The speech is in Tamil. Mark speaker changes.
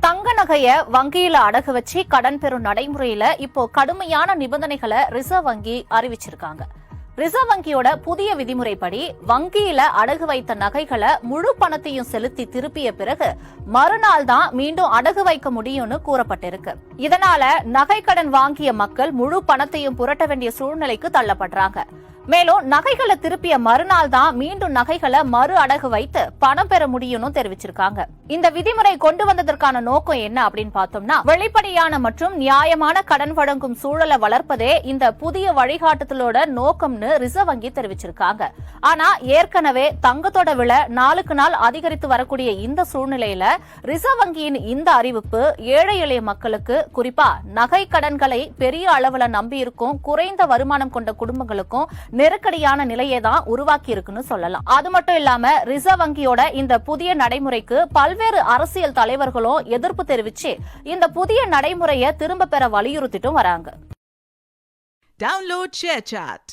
Speaker 1: தங்க நகைய வங்கியில அடகு வச்சு கடன் பெறும் நடைமுறையில இப்போ கடுமையான நிபந்தனைகளை ரிசர்வ் வங்கி அறிவிச்சிருக்காங்க. ரிசர்வ் வங்கியோட புதிய விதிமுறைப்படி வங்கியில அடகு வைத்த நகைகளை முழு பணத்தையும் செலுத்தி திருப்பிய பிறகு மறுநாள் தான் மீண்டும் அடகு வைக்க முடியும்னு கூறப்பட்டிருக்கு. இதனால நகை கடன் வாங்கிய மக்கள் முழு பணத்தையும் புரட்ட வேண்டிய சூழ்நிலைக்கு தள்ளப்படுறாங்க. மேலும் நகைகளை திருப்பிய மறுநாள் தான் மீண்டும் நகைகளை மறு அடகு வைத்து பணம் பெற முடியும்னு தெரிவிச்சிருக்காங்க. இந்த விதிமுறை கொண்டு வந்ததற்கான நோக்கம் என்ன அப்படின்னு பார்த்தோம்னா, வெளிப்படையான மற்றும் நியாயமான கடன் வழங்கும் சூழலை வளர்ப்பதே இந்த புதிய வழிகாட்டுதலோட நோக்கம்னு ரிசர்வ் வங்கி தெரிவிச்சிருக்காங்க. ஆனா ஏற்கனவே தங்கத்தோட விலை நாளுக்கு நாள் அதிகரித்து வரக்கூடிய இந்த சூழ்நிலையில ரிசர்வ் வங்கியின் இந்த அறிவிப்பு ஏழை எளிய மக்களுக்கு, குறிப்பா நகை கடன்களை பெரிய அளவுல நம்பி இருக்கும் குறைந்த வருமானம் கொண்ட குடும்பங்களுக்கும் நெருக்கடியான நிலையை தான் உருவாக்கி இருக்குன்னு சொல்லலாம். அது மட்டும் இல்லாம ரிசர்வ் வங்கியோட இந்த புதிய நடைமுறைக்கு பல்வேறு அரசியல் தலைவர்களும் எதிர்ப்பு தெரிவிச்சு இந்த புதிய நடைமுறையை திரும்ப பெற வலியுறுத்திட்டும் வராங்க.
Speaker 2: Download ShareChat.